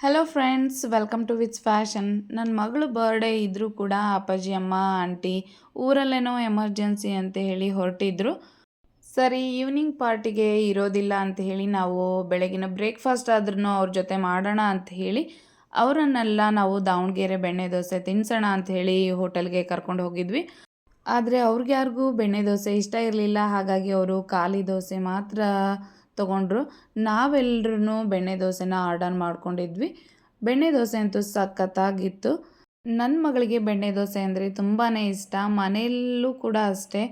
Hello friends, welcome to which fashion. ನನ್ನ ಮಗಳು birthday ಇದ್ದರೂ ಕೂಡ ಅಪ್ಪಾಜಿ, ಅಮ್ಮ, ಆಂಟಿ ಊರಲ್ಲೇನೋ ಎಮರ್ಜೆನ್ಸಿ ಅಂತ ಹೇಳಿ ಹೊರಟಿದ್ರು. ಸರಿ, ಈವ್ನಿಂಗ್ ಪಾರ್ಟಿಗೆ ಇರೋದಿಲ್ಲ ಅಂತ ಹೇಳಿ ನಾವು ಬೆಳಗಿನ ಬ್ರೇಕ್ಫಾಸ್ಟ್ ಆದ್ರೂ ಅವ್ರ ಜೊತೆ ಮಾಡೋಣ ಅಂತ ಹೇಳಿ ಅವರನ್ನೆಲ್ಲ ನಾವು ದಾವಣಗೆರೆ ಬೆಣ್ಣೆ ದೋಸೆ ತಿನ್ಸೋಣ ಅಂತ ಹೇಳಿ ಹೋಟೆಲ್ಗೆ ಕರ್ಕೊಂಡು ಹೋಗಿದ್ವಿ. ಆದರೆ ಅವ್ರಿಗೆ ಯಾರಿಗೂ ಬೆಣ್ಣೆ ದೋಸೆ ಇಷ್ಟ ಇರಲಿಲ್ಲ. ಹಾಗಾಗಿ ಅವರು ಖಾಲಿ ದೋಸೆ ಮಾತ್ರ ತೊಗೊಂಡ್ರು. ನಾವೆಲ್ಲರೂ ಬೆಣ್ಣೆ ದೋಸೆನ ಆರ್ಡರ್ ಮಾಡ್ಕೊಂಡಿದ್ವಿ. ಬೆಣ್ಣೆ ದೋಸೆ ಅಂತೂ ಸಖತ್ತಾಗಿತ್ತು. ನನ್ನ ಮಗಳಿಗೆ ಬೆಣ್ಣೆ ದೋಸೆ ಅಂದರೆ ತುಂಬಾ ಇಷ್ಟ. ಮನೆಯಲ್ಲೂ ಕೂಡ ಅಷ್ಟೇ,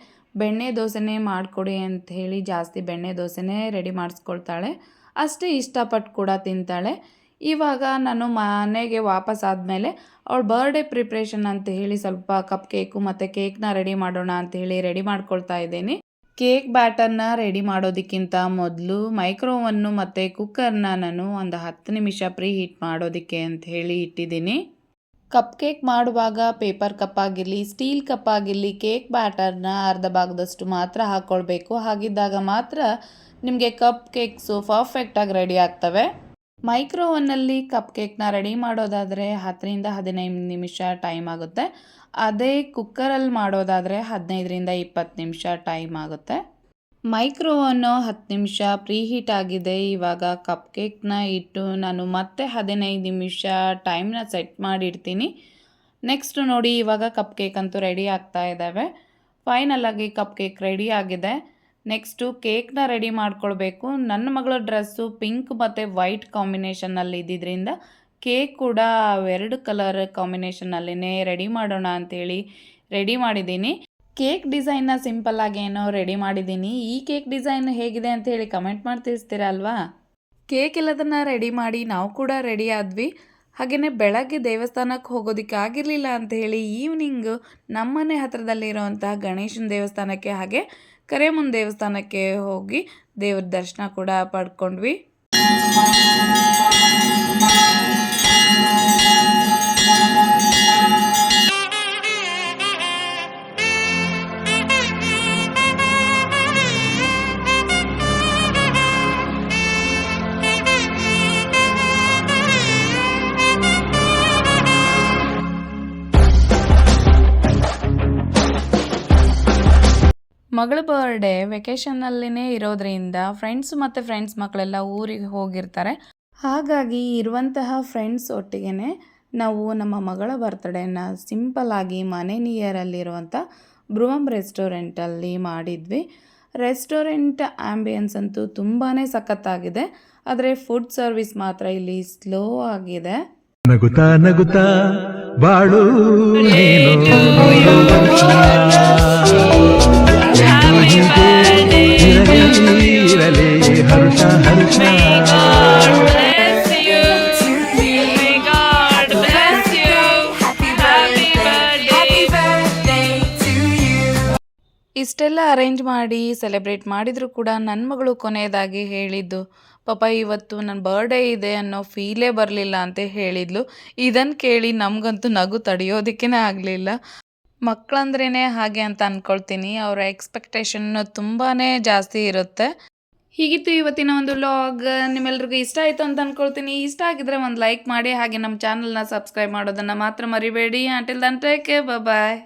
ಬೆಣ್ಣೆ ದೋಸೆನೇ ಮಾಡಿಕೊಡಿ ಅಂತ ಹೇಳಿ ಜಾಸ್ತಿ ಬೆಣ್ಣೆ ದೋಸೆನೇ ರೆಡಿ ಮಾಡಿಸ್ಕೊಳ್ತಾಳೆ. ಅಷ್ಟೇ ಇಷ್ಟಪಟ್ಟು ಕೂಡ ತಿಂತಾಳೆ. ಇವಾಗ ನಾನು ಮನೆಗೆ ವಾಪಸ್ ಆದಮೇಲೆ ಅವಳ ಬರ್ಡೇ ಪ್ರಿಪ್ರೇಷನ್ ಅಂತ ಹೇಳಿ ಸ್ವಲ್ಪ ಕಪ್ ಕೇಕು ಮತ್ತು ಕೇಕ್ನ ರೆಡಿ ಮಾಡೋಣ ಅಂತ ಹೇಳಿ ರೆಡಿ ಮಾಡ್ಕೊಳ್ತಾ ಇದ್ದೀನಿ. ಕೇಕ್ ಬ್ಯಾಟರ್ನ ರೆಡಿ ಮಾಡೋದಕ್ಕಿಂತ ಮೊದಲು ಮೈಕ್ರೋವನ್ನು ಮತ್ತು ಕುಕ್ಕರ್ನ ನಾನು ಒಂದು 10 ನಿಮಿಷ ಪ್ರೀ ಹೀಟ್ ಮಾಡೋದಕ್ಕೆ ಅಂತ ಹೇಳಿ ಇಟ್ಟಿದ್ದೀನಿ. ಕಪ್ ಕೇಕ್ ಮಾಡುವಾಗ ಪೇಪರ್ ಕಪ್ ಆಗಿರಲಿ, ಸ್ಟೀಲ್ ಕಪ್ ಆಗಿರಲಿ, ಕೇಕ್ ಬ್ಯಾಟರ್ನ ಅರ್ಧ ಭಾಗದಷ್ಟು ಮಾತ್ರ ಹಾಕ್ಕೊಳ್ಬೇಕು. ಹಾಗಿದ್ದಾಗ ಮಾತ್ರ ನಿಮಗೆ ಕಪ್ ಕೇಕ್ಸು ಪರ್ಫೆಕ್ಟಾಗಿ ರೆಡಿ ಆಗ್ತವೆ. ಮೈಕ್ರೋವನ್ನಲ್ಲಿ ಕಪ್ ಕೇಕ್ನ ರೆಡಿ ಮಾಡೋದಾದರೆ 10ರಿಂದ 15 ನಿಮಿಷ ಟೈಮ್ ಆಗುತ್ತೆ. ಅದೇ ಕುಕ್ಕರಲ್ಲಿ ಮಾಡೋದಾದರೆ 15ರಿಂದ 20 ನಿಮಿಷ ಟೈಮ್ ಆಗುತ್ತೆ. ಮೈಕ್ರೋವನ್ನು 10 ನಿಮಿಷ ಪ್ರೀ ಹೀಟ್ ಆಗಿದೆ. ಇವಾಗ ಕಪ್ ಕೇಕ್ನ ಇಟ್ಟು ನಾನು ಮತ್ತೆ 15 ನಿಮಿಷ ಟೈಮ್ನ ಸೆಟ್ ಮಾಡಿಡ್ತೀನಿ. ನೆಕ್ಸ್ಟ್ ನೋಡಿ, ಇವಾಗ ಕಪ್ ಕೇಕ್ ಅಂತೂ ರೆಡಿ ಆಗ್ತಾ ಇದ್ದಾವೆ. ಫೈನಲಾಗಿ ಕಪ್ ಕೇಕ್ ರೆಡಿ ಆಗಿದೆ. ನೆಕ್ಸ್ಟು ಕೇಕ್ನ ರೆಡಿ ಮಾಡ್ಕೊಳ್ಬೇಕು. ನನ್ನ ಮಗಳ ಡ್ರೆಸ್ಸು ಪಿಂಕ್ ಮತ್ತು ವೈಟ್ ಕಾಂಬಿನೇಷನ್ನಲ್ಲಿ ಇದ್ದಿದ್ದರಿಂದ ಕೇಕ್ ಕೂಡ 2 ಕಲರ್ ಕಾಂಬಿನೇಷನ್ನಲ್ಲೇ ರೆಡಿ ಮಾಡೋಣ ಅಂಥೇಳಿ ರೆಡಿ ಮಾಡಿದ್ದೀನಿ. ಕೇಕ್ ಡಿಸೈನ್ನ ಸಿಂಪಲ್ಲಾಗಿ ಏನೋ ರೆಡಿ ಮಾಡಿದ್ದೀನಿ. ಈ ಕೇಕ್ ಡಿಸೈನ್ ಹೇಗಿದೆ ಅಂತ ಹೇಳಿ ಕಮೆಂಟ್ ಮಾಡಿ ತಿಳಿಸ್ತೀರಾ ಅಲ್ವಾ. ಕೇಕ್ ಎಲ್ಲದನ್ನು ರೆಡಿ ಮಾಡಿ ನಾವು ಕೂಡ ರೆಡಿ ಆದ್ವಿ. ಹಾಗೆಯೇ ಬೆಳಗ್ಗೆ ದೇವಸ್ಥಾನಕ್ಕೆ ಹೋಗೋದಕ್ಕೆ ಆಗಿರಲಿಲ್ಲ ಅಂತ ಹೇಳಿ ಈವ್ನಿಂಗು ನಮ್ಮನೆ ಹತ್ರದಲ್ಲಿರುವಂತಹ ಗಣೇಶನ ದೇವಸ್ಥಾನಕ್ಕೆ ಹಾಗೆ ಕರೇಮುನ್ ದೇವಸ್ಥಾನಕ್ಕೆ ಹೋಗಿ ದೇವ್ರ ದರ್ಶನ ಕೂಡ ಪಡ್ಕೊಂಡ್ವಿ. ಮಗಳ ಬರ್ಡೇ ವೆಕೇಷನ್ನಲ್ಲೇ ಇರೋದ್ರಿಂದ ಫ್ರೆಂಡ್ಸ್ ಮಕ್ಕಳೆಲ್ಲ ಊರಿಗೆ ಹೋಗಿರ್ತಾರೆ. ಹಾಗಾಗಿ ಇರುವಂತಹ ಫ್ರೆಂಡ್ಸ್ ಒಟ್ಟಿಗೆ ನಾವು ನಮ್ಮ ಮಗಳ ಬರ್ತ್ಡೇನ ಸಿಂಪಲ್ಲಾಗಿ ಮನೆ ನಿಯರಲ್ಲಿರುವಂಥ ಬ್ರುವಂ ರೆಸ್ಟೋರೆಂಟಲ್ಲಿ ಮಾಡಿದ್ವಿ. ರೆಸ್ಟೋರೆಂಟ್ ಆ್ಯಂಬಿಯನ್ಸ್ ಅಂತೂ ತುಂಬಾ ಸಖತ್ತಾಗಿದೆ. ಆದರೆ ಫುಡ್ ಸರ್ವಿಸ್ ಮಾತ್ರ ಇಲ್ಲಿ ಸ್ಲೋ ಆಗಿದೆ. ನಗುತ್ತಾ ನಗುತ್ತಾ ಬಾಳು ಇರಲಿ ಹರ್ಷ ಹರ್ಷ. ಇಷ್ಟೆಲ್ಲ ಅರೇಂಜ್ ಮಾಡಿ ಸೆಲೆಬ್ರೇಟ್ ಮಾಡಿದರೂ ಕೂಡ ನನ್ನ ಮಗಳು ಕೊನೆಯದಾಗಿ ಹೇಳಿದ್ದು, ಪಾಪ ಇವತ್ತು ನನ್ನ ಬರ್ಡೇ ಇದೆ ಅನ್ನೋ ಫೀಲೇ ಬರಲಿಲ್ಲ ಅಂತ ಹೇಳಿದ್ಲು. ಇದನ್ನು ಕೇಳಿ ನಮಗಂತೂ ನಗು ತಡೆಯೋದಕ್ಕೇ ಆಗಲಿಲ್ಲ. ಮಕ್ಕಳಂದ್ರೇ ಹಾಗೆ ಅಂತ ಅಂದ್ಕೊಳ್ತೀನಿ. ಅವರ ಎಕ್ಸ್ಪೆಕ್ಟೇಷನ್ ತುಂಬಾ ಜಾಸ್ತಿ ಇರುತ್ತೆ. ಹೀಗಿತ್ತು ಇವತ್ತಿನ ಒಂದು ವ್ಲಾಗ್. ನಿಮ್ಮೆಲ್ರಿಗೂ ಇಷ್ಟ ಆಯಿತು ಅಂತ ಅಂದ್ಕೊಳ್ತೀನಿ. ಇಷ್ಟ ಆಗಿದ್ರೆ ಒಂದು ಲೈಕ್ ಮಾಡಿ, ಹಾಗೆ ನಮ್ಮ ಚಾನಲ್ನ ಸಬ್ಸ್ಕ್ರೈಬ್ ಮಾಡೋದನ್ನು ಮಾತ್ರ ಮರಿಬೇಡಿ. ಅಂಟಿಲ್ ದನ್ ಟೇಕ್ ಕೇರ್, ಬಾಯ್.